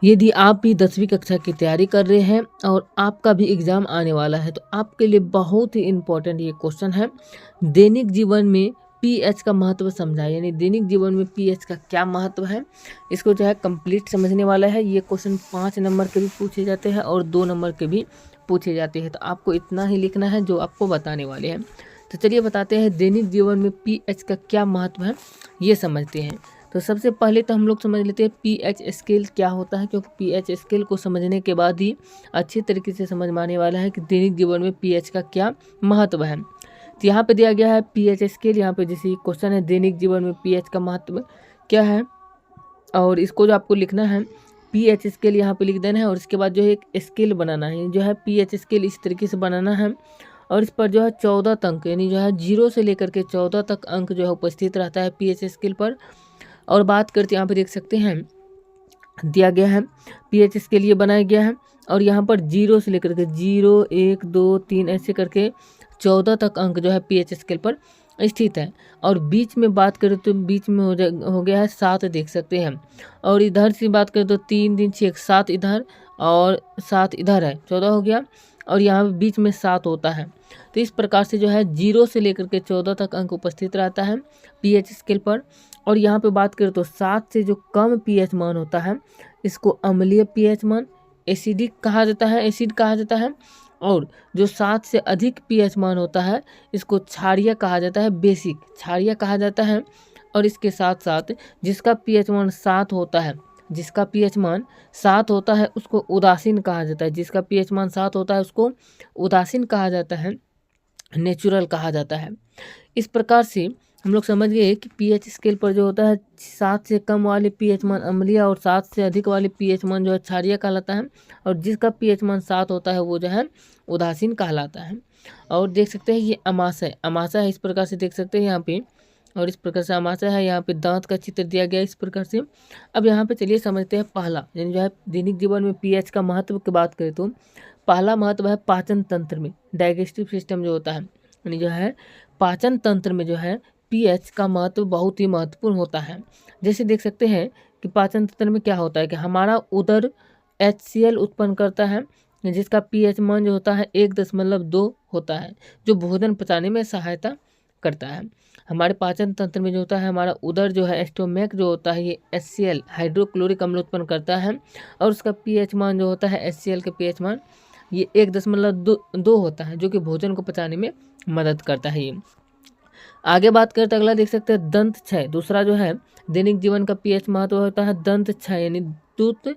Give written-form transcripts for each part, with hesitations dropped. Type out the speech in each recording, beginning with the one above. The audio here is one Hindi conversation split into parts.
यदि आप भी 10वीं कक्षा की तैयारी कर रहे हैं और आपका भी एग्ज़ाम आने वाला है तो आपके लिए बहुत ही इम्पोर्टेंट ये क्वेश्चन है। दैनिक जीवन में पीएच का महत्व समझाएं, यानी दैनिक जीवन में पीएच का क्या महत्व है, इसको जो है कंप्लीट समझने वाला है। ये क्वेश्चन 5 नंबर के भी पूछे जाते हैं और 2 नंबर के भी पूछे जाते हैं, तो आपको इतना ही लिखना है जो आपको बताने वाले हैं। तो चलिए बताते हैं दैनिक जीवन में पीएच का क्या महत्व है, ये समझते हैं। तो सबसे पहले तो हम लोग समझ लेते हैं पीएच स्केल क्या होता है, क्योंकि पीएच स्केल को समझने के बाद ही अच्छी तरीके से समझ में आने वाला है कि दैनिक जीवन में पीएच का क्या महत्व है। तो यहाँ पे दिया गया है पीएच स्केल, यहाँ पे जैसे क्वेश्चन है दैनिक जीवन में पीएच का महत्व क्या है, और इसको जो आपको लिखना है पीएच स्केल यहाँ पे लिख देना है, और इसके बाद जो है एक स्केल बनाना है, जो है पीएच स्केल इस तरीके से बनाना है, और इस पर जो है 14 अंक, यानी जो है 0 से लेकर के 14 तक अंक जो है उपस्थित रहता है पीएच स्केल पर। और बात करते यहाँ पे देख सकते हैं दिया गया है पीएच के लिए बनाया गया है, और यहाँ पर 0 से लेकर के 0 1 2 3 ऐसे करके 14 तक अंक जो है पीएच स्केल पर स्थित है। और बीच में बात करें तो बीच में हो गया है 7 देख सकते हैं, और इधर से बात करें तो 3 3 6 7 इधर और 7 इधर है, 14 हो गया, और यहाँ बीच में 7 होता है। तो इस प्रकार से जो है 0 से लेकर के 14 तक अंक उपस्थित रहता है पीएच स्केल पर। और यहाँ पे बात करें तो 7 से जो कम पीएच मान होता है इसको अम्लीय पीएच मान एसिडिक कहा जाता है, एसिड कहा जाता है, और जो 7 से अधिक पीएच मान होता है इसको क्षारीय कहा जाता है, बेसिक क्षारीय कहा जाता है। और इसके साथ साथ जिसका पीएच मान 7 होता है, जिसका पीएच मान 7 होता है उसको उदासीन कहा जाता है, जिसका पीएच मान 7 होता है उसको उदासीन कहा जाता है, नेचुरल कहा जाता है। इस प्रकार से हम लोग समझ गए कि पीएच स्केल पर जो होता है 7 से कम वाले पीएच मान अम्लीय और 7 से अधिक वाले पीएच मान जो है क्षारीय कहलाता है, और जिसका पीएच मान 7 होता है वो जो है उदासीन कहलाता है। और देख सकते हैं ये अमाशय, अमाशय है, इस प्रकार से देख सकते हैं यहाँ पे, और इस प्रकार से अमाशय है, यहाँ पे दांत का चित्र दिया गया है इस प्रकार से। अब यहाँ पे चलिए समझते हैं पहला, यानी जो है दैनिक जीवन में पीएच का महत्व की बात करें तो पहला महत्व है पाचन तंत्र में, डाइजेस्टिव सिस्टम जो होता है, यानी जो है पाचन तंत्र में जो है पीएच का महत्व बहुत ही महत्वपूर्ण होता है। जैसे देख सकते हैं कि पाचन तंत्र में क्या होता है कि हमारा उदर HCl उत्पन्न करता है, जिसका पीएच मान जो होता है 1.2 होता है, जो भोजन पचाने में सहायता करता है। हमारे पाचन तंत्र में जो होता है हमारा उदर जो है स्टोमैक जो होता है ये HCl हाइड्रोक्लोरिक अम्ल उत्पन्न करता है, और उसका पीएच मान जो होता है HCl के पीएच मान ये 1.2 होता है, जो कि भोजन को पचाने में मदद करता है। ये आगे बात करते अगला देख सकते हैं दंत क्षय, दूसरा जो है दैनिक जीवन का पीएच महत्व होता है दंत क्षय, यानी टूथ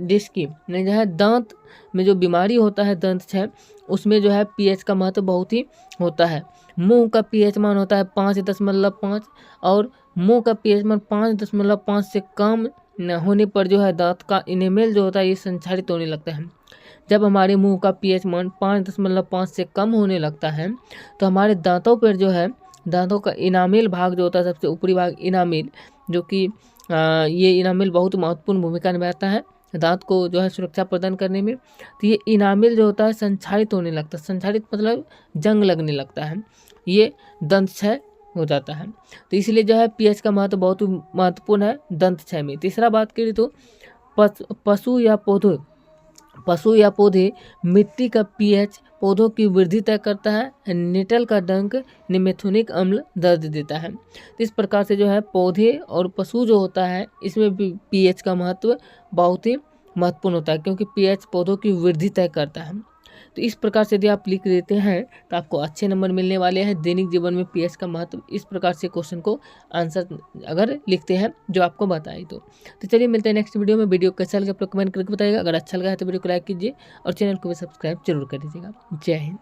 डिस्की, यानी जो है दांत में जो बीमारी होता है दंत क्षय, उसमें जो है पीएच का महत्व बहुत ही होता है। मुंह का पीएच मान होता है 5.5, और मुंह का पीएच मान 5.5 से कम न होने पर जो है दांत का इनेमेल जो होता है ये संक्षारित होने लगता है। जब हमारे मुंह का पीएच मान 5.5 से कम होने लगता है तो हमारे दांतों पर जो है दांतों का इनामेल भाग जो होता है सबसे ऊपरी भाग इनामेल, जो कि ये इनामेल बहुत महत्वपूर्ण भूमिका निभाता है दांत को जो है सुरक्षा प्रदान करने में। तो ये इनामेल जो होता है संक्षारित होने लगता है, संक्षारित मतलब जंग लगने लगता है, ये दंत क्षय हो जाता है। तो इसलिए जो है पीएच का महत्व बहुत महत्वपूर्ण है दंत क्षय में। तीसरा बात करें तो पशु या पौधे मिट्टी का पीएच पौधों की वृद्धि तय करता है। निटल का डंक निमेथुनिक अम्ल दर्द देता है। तो इस प्रकार से जो है पौधे और पशु जो होता है इसमें भी पीएच का महत्व बहुत ही महत्वपूर्ण होता है, क्योंकि पीएच पौधों की वृद्धि तय करता है। तो इस प्रकार से यदि आप लिख देते हैं तो आपको अच्छे नंबर मिलने वाले हैं। दैनिक जीवन में पीएच का महत्व, इस प्रकार से क्वेश्चन को आंसर अगर लिखते हैं जो आपको बताए तो चलिए मिलते हैं नेक्स्ट वीडियो में। वीडियो कैसा लगा आप लोग कमेंट करके बताइएगा। अगर अच्छा लगा है तो वीडियो को लाइक कीजिए और चैनल को भी सब्सक्राइब जरूर कर दीजिएगा। जय हिंद।